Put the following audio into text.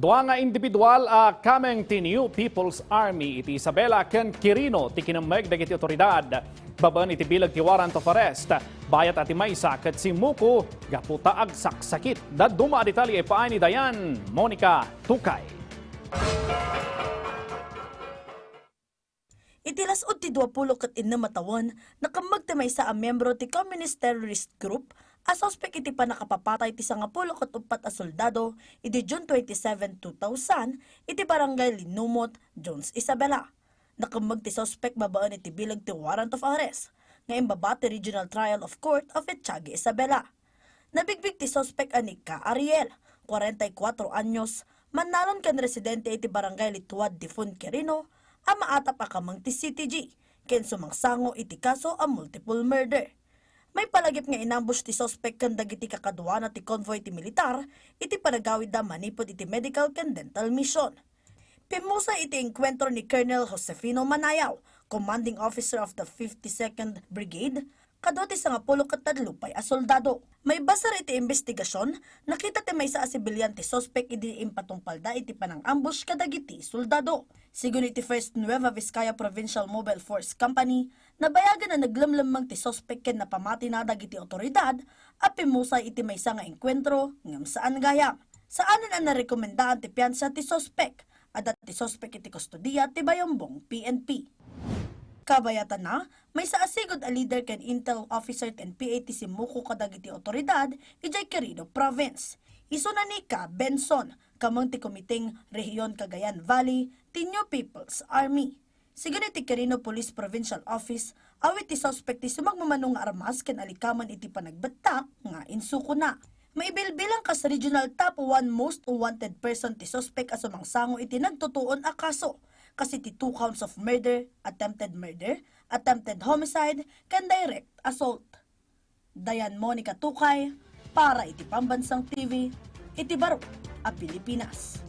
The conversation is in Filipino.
Dua nga individual kameng ti New People's Army iti Isabela ken Quirino ti kinameg dagiti otoridad. Baban iti bilag ti warrant of arrest. Bayat ati maysa ket si Muko gaputa ag saksakit. Daduma detalye paay ni Dayan Monica Tukay. Itilas od ti 20 ket 6 matawan nakamagtamay sa a membro ti Communist Terrorist Group a suspect iti panakapapatay ti 10 ket 4 a soldado iti June 27, 2000 iti barangay Linumot, Jones, Isabela. Nakamag ti suspect babaan iti bilag ti warrant of arrest nga imbaba ti Regional Trial of Court of Etchagi, Isabela. Nabigbig ti suspect Anika Ariel, 44 anyos, manalon kan residente iti barangay Lituad, Difun, Quirino, a maatap akamang ti CTG, ken sumangsango iti kaso a multiple murder. May palagip nga inambush ti suspect kan dagiti kakaduana ti convoy ti militar, iti panagawid da manipod iti medical ken dental mission. Pimusa iti engkwentro ni Colonel Josefino Manayaw, commanding officer of the 52nd Brigade, kadwa ti 10 ket 3 a soldado. May basar iti investigasyon, nakita ti maysa a sibilyan ti suspect iti impatungpalda iti panang-ambush kadagiti soldado. Sigun iti 1st Nueva Vizcaya Provincial Mobile Force Company, nabayagan na naglamlamang ti suspect ken napamati na dagiti otoridad, at pimusay iti maysa nga engkwentro ngem saan gayam. Saanan ang narekomendaan ti piyansa ti suspect, at ti suspect iti kustodiya ti Bayombong PNP. Kabayatan na, may saasigod a leader ken intel officer ken PAT si Muko kadagiti otoridad ijay Quirino Province. Iso na ni Ka Benson, kamang ti Komiteng Rehiyon Cagayan Valley, ti New People's Army. Sigun iti Quirino Police Provincial Office, awit ti suspect ti sumagmamanong armas ken alikaman iti panagbatak nga insuko na. Maibilbilang kas regional top 1 most wanted person ti suspect as sumangsango iti nagtutuon a kaso. Kasi ti 2 counts of murder, attempted homicide, ken direct assault. Dayan Monica Tukay, para iti Pambansang TV, iti Baro, a Pilipinas.